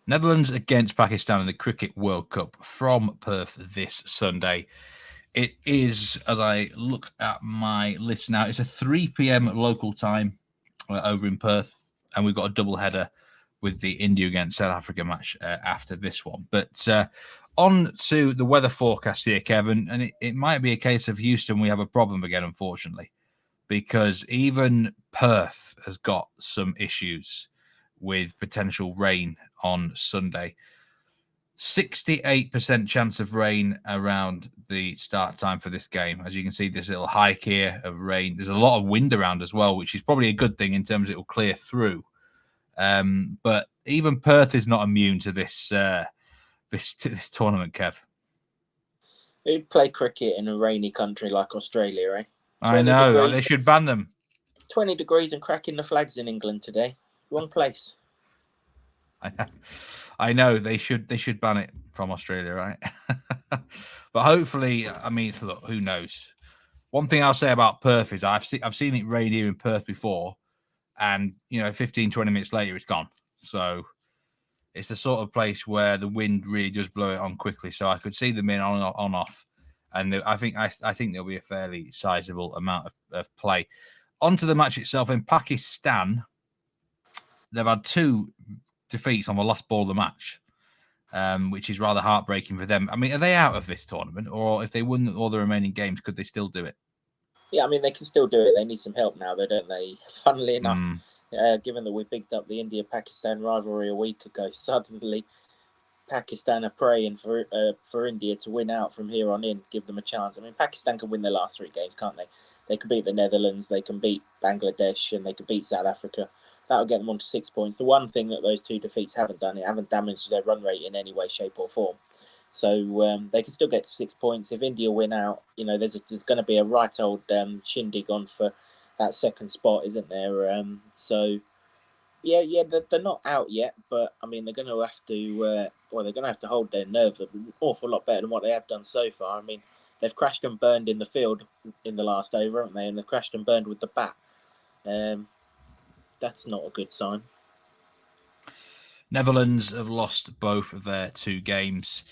Netherlands against Pakistan in the Cricket World Cup from Perth this Sunday. It is, as I look at my list now, it's a 3 p.m. local time over in Perth, and we've got a double header with the India against South Africa match after this one. But on to the weather forecast here, Kevin, and it might be a case of Houston, we have a problem again, unfortunately, because even Perth has got some issues with potential rain on Sunday. 68% chance of rain around the start time for this game. As you can see, this little hike here of rain. There's a lot of wind around as well, which is probably a good thing in terms of it will clear through. But even Perth is not immune to this tournament, Kev. Who'd play cricket in a rainy country like Australia, eh? I know. Degrees, they should ban them. 20 degrees and cracking the flags in England today. Wrong place. I know they should ban it from Australia, right? But hopefully, I mean, look, who knows? One thing I'll say about Perth is I've seen it rain here in Perth before, and 15, 20 minutes later it's gone. So it's the sort of place where the wind really does blow it on quickly. So I could see them in on off, and I think there'll be a fairly sizable amount of play. Onto the match itself in Pakistan, they've had 2 defeats on the last ball of the match, which is rather heartbreaking for them. I mean, are they out of this tournament, or if they won all the remaining games, could they still do it? Yeah, I mean, they can still do it. They need some help now, though, don't they? Funnily enough, given that we picked up the India-Pakistan rivalry a week ago, suddenly Pakistan are praying for India to win out from here on in, give them a chance. I mean, Pakistan can win their last 3 games, can't they? They can beat the Netherlands, they can beat Bangladesh, and they can beat South Africa. That'll get them on to 6 points. The one thing that those 2 defeats haven't done, it haven't damaged their run rate in any way, shape, or form. So they can still get to 6 points. If India win out, there's going to be a right old shindig on for that second spot, isn't there? Yeah, they're not out yet, but I mean, they're going to have to. They're going to have to hold their nerve an awful lot better than what they have done so far. I mean, they've crashed and burned in the field in the last over, haven't they? And they've crashed and burned with the bat. That's not a good sign. Netherlands have lost both of their 2 games.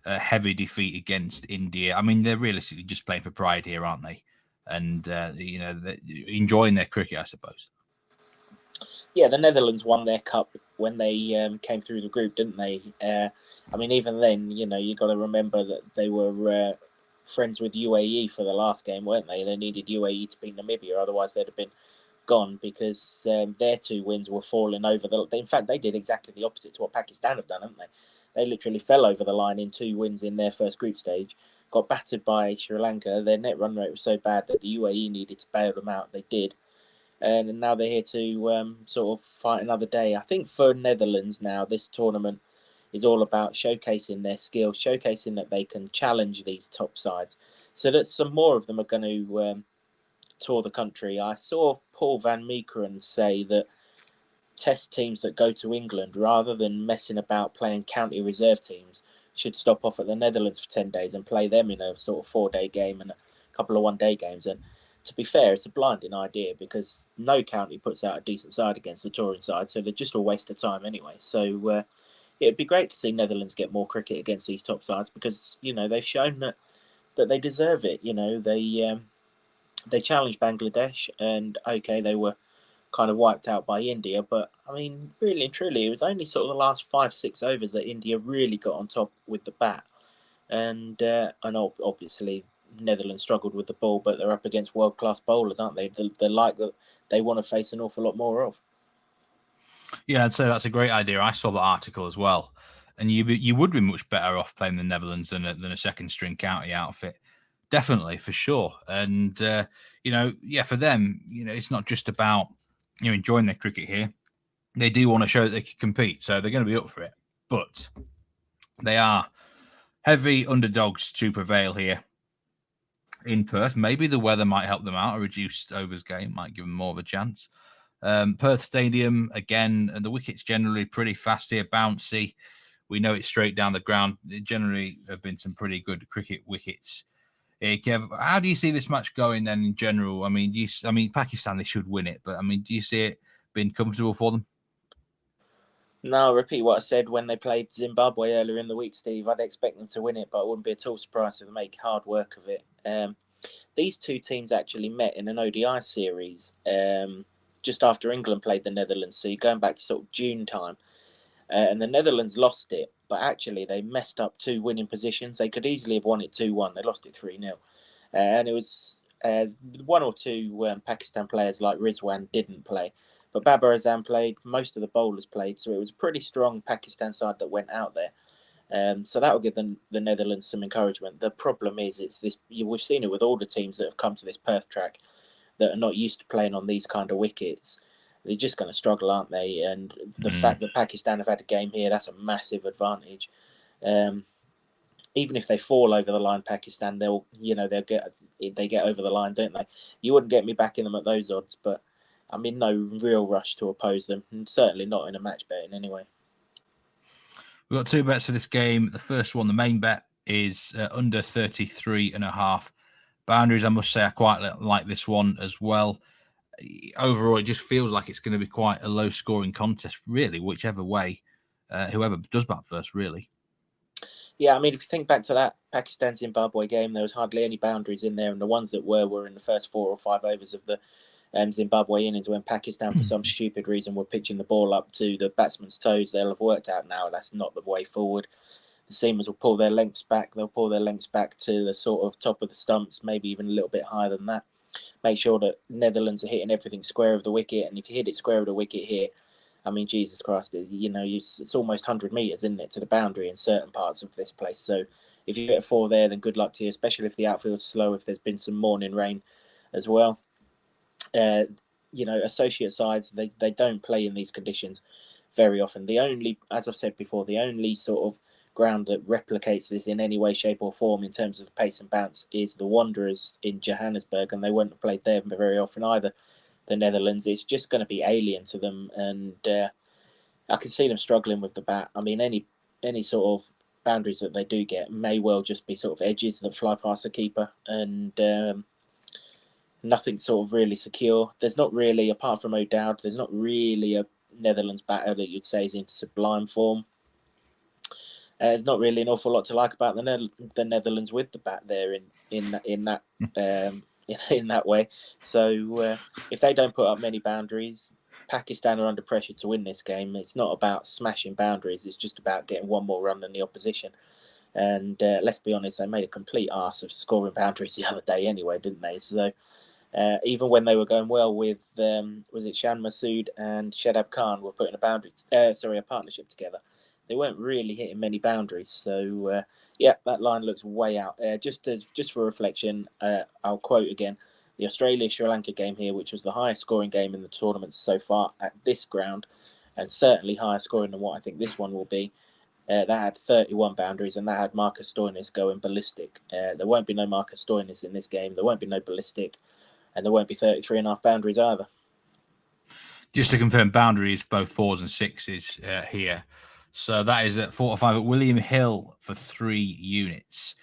A heavy defeat against India. I mean, they're realistically just playing for pride here, aren't they? And they're enjoying their cricket, I suppose. Yeah, the Netherlands won their cup when they came through the group, didn't they? I mean, even then, you got to remember that they were friends with UAE for the last game, weren't they? They needed UAE to beat Namibia, otherwise they'd have been gone, because their 2 wins were falling over in fact, they did exactly the opposite to what Pakistan have done, haven't they? They literally fell over the line in 2 wins in their first group stage, got battered by Sri Lanka. Their net run rate was so bad that the UAE needed to bail them out. They did. And now they're here to sort of fight another day. I think for Netherlands now, this tournament is all about showcasing their skills, showcasing that they can challenge these top sides, so that some more of them are going to tour the country. I saw Paul van Meekeren say that Test teams that go to England, rather than messing about playing county reserve teams, should stop off at the Netherlands for 10 days and play them in a sort of 4-day game and a couple of 1-day games. And to be fair, it's a blinding idea, because no county puts out a decent side against the touring side, so they're just a waste of time anyway. So it'd be great to see Netherlands get more cricket against these top sides, because they've shown that they deserve it. They challenged Bangladesh, and okay, they were kind of wiped out by India, but I mean, really and truly, it was only sort of the last 5-6 overs that India really got on top with the bat. And obviously Netherlands struggled with the ball, but they're up against world-class bowlers, aren't they? They're like that they want to face an awful lot more of. Yeah, I'd say that's a great idea. I saw the article as well, and you would be much better off playing the Netherlands than a second string county outfit. Definitely, for sure. And for them, it's not just about enjoying their cricket here. They do want to show that they can compete, so they're going to be up for it. But they are heavy underdogs to prevail here in Perth. Maybe the weather might help them out. A reduced overs game might give them more of a chance. Perth Stadium, again, and the wickets generally pretty fast here, bouncy. We know it's straight down the ground. It generally have been some pretty good cricket wickets. Hey, Kev, how do you see this match going then in general? I mean, Pakistan, they should win it, but I mean, do you see it being comfortable for them? No, I'll repeat what I said when they played Zimbabwe earlier in the week, Steve. I'd expect them to win it, but I wouldn't be at all surprised if they make hard work of it. These two teams actually met in an ODI series just after England played the Netherlands, so you're going back to sort of June time. And the Netherlands lost it, but actually they messed up two winning positions. They could easily have won it 2-1. They lost it 3-0. And it was one or two Pakistan players like Rizwan didn't play. But Babar Azam played, most of the bowlers played, so it was a pretty strong Pakistan side that went out there. So that will give the Netherlands some encouragement. The problem is, it's this. We've seen it with all the teams that have come to this Perth track that are not used to playing on these kind of wickets. They're just going to struggle, aren't they? And the fact that Pakistan have had a game here, that's a massive advantage. Even if they fall over the line, Pakistan, they get over the line, don't they? You wouldn't get me backing them at those odds, but I'm in no real rush to oppose them, and certainly not in a match betting anyway. We've got two bets for this game. The first one, the main bet, is under 33.5 boundaries. I must say I quite like this one as well. Overall, it just feels like it's going to be quite a low-scoring contest, really, whichever way, whoever does bat first, really. Yeah, I mean, if you think back to that Pakistan-Zimbabwe game, there was hardly any boundaries in there, and the ones that were in the first 4 or 5 overs of the Zimbabwe innings when Pakistan, for some stupid reason, were pitching the ball up to the batsman's toes. They'll have worked out now that's not the way forward. The seamers will pull their lengths back. They'll pull their lengths back to the sort of top of the stumps, maybe even a little bit higher than that. Make sure that Netherlands are hitting everything square of the wicket, and if you hit it square of the wicket here, I mean, Jesus Christ, it's almost 100 metres, isn't it, to the boundary in certain parts of this place. So if you get a 4 there, then good luck to you, especially if the outfield's slow, if there's been some morning rain as well. Associate sides, they don't play in these conditions very often. The only, as I've said before, the only sort of ground that replicates this in any way, shape or form in terms of the pace and bounce is the Wanderers in Johannesburg, and they won't have played there very often either. The Netherlands, it's just going to be alien to them, and I can see them struggling with the bat. I mean, any sort of boundaries that they do get may well just be sort of edges that fly past the keeper, and nothing sort of really secure. There's not really, apart from O'Dowd, there's not really a Netherlands batter that you'd say is in sublime form. There's not really an awful lot to like about the Netherlands with the bat there in that way. So if they don't put up many boundaries, Pakistan are under pressure to win this game. It's not about smashing boundaries. It's just about getting one more run than the opposition. And let's be honest, they made a complete arse of scoring boundaries the other day anyway, didn't they? So even when they were going well with, was it Shan Masood and Shadab Khan were putting a partnership together, they weren't really hitting many boundaries. So that line looks way out. Just for reflection, I'll quote again the Australia-Sri Lanka game here, which was the highest scoring game in the tournament so far at this ground, and certainly higher scoring than what I think this one will be. That had 31 boundaries, and that had Marcus Stoinis going ballistic. There won't be no Marcus Stoinis in this game. There won't be no ballistic, and there won't be 33.5 boundaries either. Just to confirm, boundaries both 4s and 6s here. So that is at 4 or 5 at William Hill for 3 units.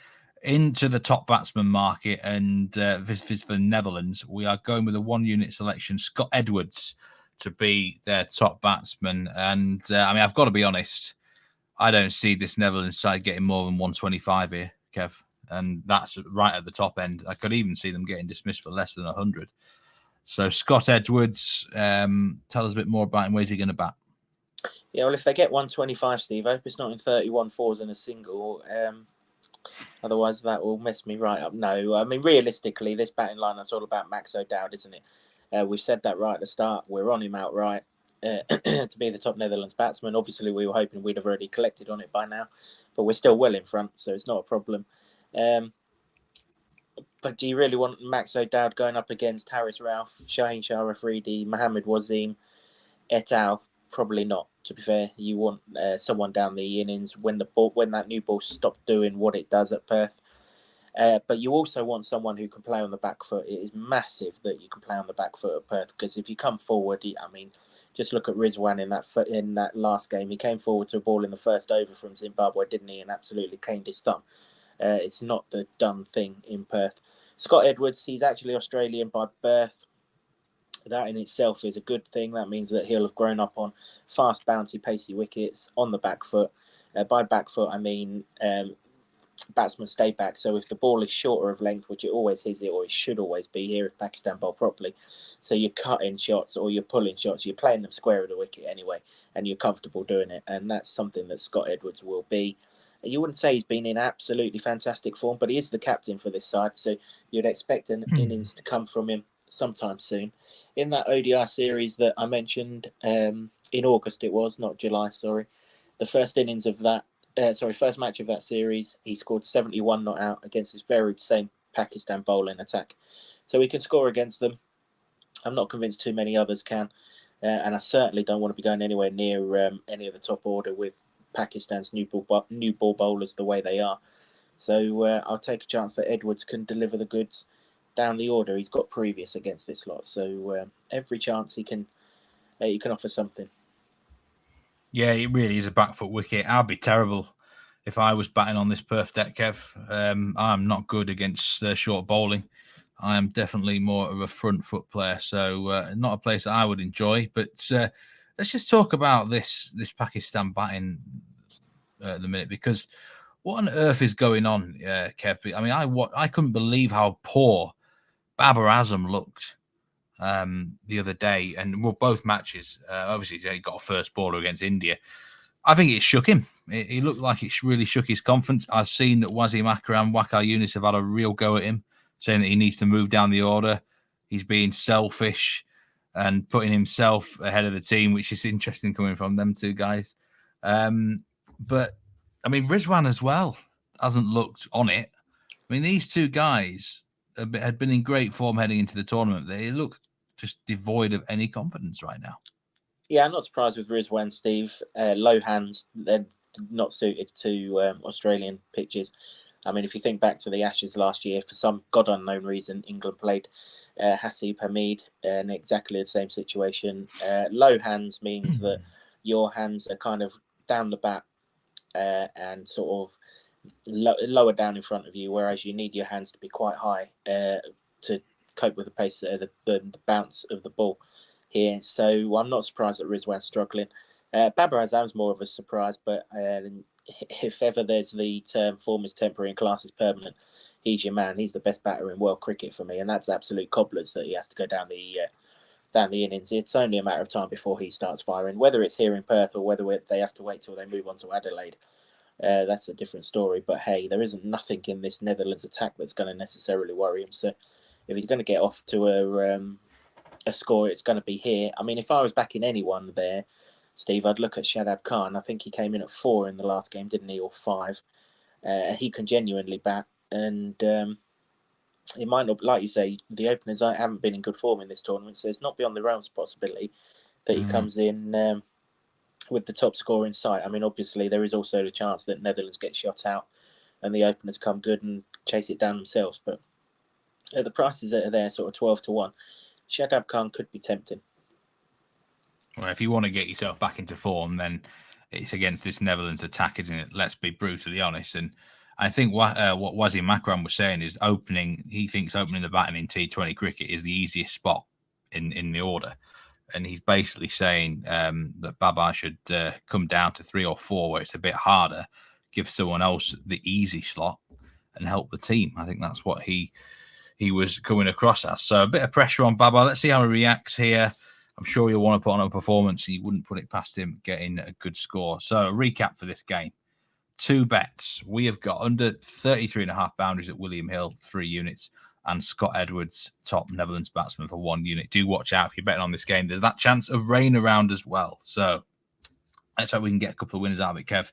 Into the top batsman market, and this is for the Netherlands. We are going with a 1 unit selection, Scott Edwards, to be their top batsman. And I've got to be honest, I don't see this Netherlands side getting more than 125 here, Kev. And that's right at the top end. I could even see them getting dismissed for less than 100. So Scott Edwards, tell us a bit more about him. Where's he going to bat? Yeah, well, if they get 125, Steve, I hope it's not in 31 fours and a single. Otherwise, that will mess me right up. No, I mean, realistically, this batting lineup's all about Max O'Dowd, isn't it? We've said that right at the start. We're on him outright to be the top Netherlands batsman. Obviously, we were hoping we'd have already collected on it by now, but we're still well in front, so it's not a problem. But do you really want Max O'Dowd going up against Haris Rauf, Shaheen Shah Afridi, Mohammed Wasim, et al.? Probably not. To be fair, you want someone down the innings when that new ball stopped doing what it does at Perth. But you also want someone who can play on the back foot. It is massive that you can play on the back foot at Perth, because if you come forward, just look at Rizwan in that last game. He came forward to a ball in the first over from Zimbabwe, didn't he? And absolutely caned his thumb. It's not the done thing in Perth. Scott Edwards, he's actually Australian by birth. That in itself is a good thing. That means that he'll have grown up on fast, bouncy, pacey wickets on the back foot. By back foot, I mean batsmen stay back. So if the ball is shorter of length, which it always is, or it should always be here if Pakistan bowl properly, so you're cutting shots or you're pulling shots, you're playing them square of the wicket anyway, and you're comfortable doing it. And that's something that Scott Edwards will be. You wouldn't say he's been in absolutely fantastic form, but he is the captain for this side, so you'd expect an innings to come from him sometime soon. In that ODI series that I mentioned, in August it was, not July, sorry, the first innings of that, first match of that series, he scored 71 not out against this very same Pakistan bowling attack. So he can score against them. I'm not convinced too many others can. And I certainly don't want to be going anywhere near any of the top order with Pakistan's new ball bowlers the way they are. So I'll take a chance that Edwards can deliver the goods down the order. He's got previous against this lot. So every chance he can offer something. Yeah, it really is a back foot wicket. I'd be terrible if I was batting on this Perth deck, Kev. I'm not good against short bowling. I am definitely more of a front foot player, so not a place that I would enjoy. But let's just talk about this Pakistan batting at the minute, because what on earth is going on, Kev? I mean, I couldn't believe how poor Babar Azam looked the other day, and both matches. Obviously, he got a first bowler against India. I think it shook him. It looked like it really shook his confidence. I've seen that Wasim Akram, Waqar Younis have had a real go at him, saying that he needs to move down the order. He's being selfish and putting himself ahead of the team, which is interesting coming from them two guys. But, I mean, Rizwan as well hasn't looked on it. I mean, these two guys had been in great form heading into the tournament. They look just devoid of any confidence right now. Yeah, I'm not surprised with Rizwan, Steve. Low hands, they're not suited to Australian pitches. I mean, if you think back to the Ashes last year, for some god unknown reason, England played Hasib Hamid in exactly the same situation. Low hands means that your hands are kind of down the bat and sort of lower down in front of you, whereas you need your hands to be quite high to cope with the pace, the bounce of the ball here. So I'm not surprised that Rizwan's struggling. Babar Azam's more of a surprise, but if ever there's the term form is temporary and class is permanent, he's your man. He's the best batter in world cricket for me, and that's absolute cobblers that he has to go down the innings. It's only a matter of time before he starts firing, whether it's here in Perth or whether they have to wait till they move on to Adelaide. That's a different story. But hey, there isn't nothing in this Netherlands attack that's going to necessarily worry him. So if he's going to get off to a score, it's going to be here. I mean, if I was backing anyone there, Steve, I'd look at Shadab Khan. I think he came in at 4 in the last game, didn't he, or 5? He can genuinely bat, and it might not, like you say, the openers haven't been in good form in this tournament, so it's not beyond the realms possibility that he comes in with the top score in sight. I mean, obviously, there is also the chance that Netherlands get shot out and the openers come good and chase it down themselves. But at the prices that are there, sort of 12 to 1, Shadab Khan could be tempting. Well, if you want to get yourself back into form, then it's against this Netherlands attack, isn't it? Let's be brutally honest. And I think what Wasim Akram was saying is he thinks opening the batting in T20 cricket is the easiest spot in the order. And he's basically saying that Babar should come down to 3 or 4 where it's a bit harder, give someone else the easy slot and help the team. I think that's what he was coming across as. So a bit of pressure on Babar. Let's see how he reacts here. I'm sure he'll want to put on a performance. He wouldn't put it past him getting a good score. So a recap for this game. 2 bets. We have got under 33.5 boundaries at William Hill, 3 units. And Scott Edwards, top Netherlands batsman, for 1 unit. Do watch out if you're betting on this game. There's that chance of rain around as well. So let's hope we can get a couple of winners out of it, Kev.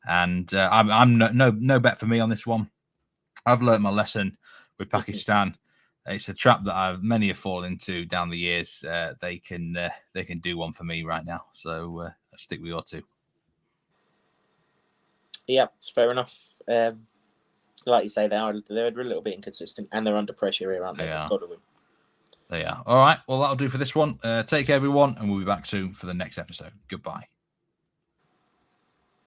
And I'm no bet for me on this one. I've learnt my lesson with Pakistan. It's a trap that many have fallen into down the years. They can do one for me right now. So I'll stick with your 2. Yeah, it's fair enough. Like you say, they're a little bit inconsistent, and they're under pressure here, aren't they? They are. All right. Well, that'll do for this one. Take care, everyone, and we'll be back soon for the next episode. Goodbye.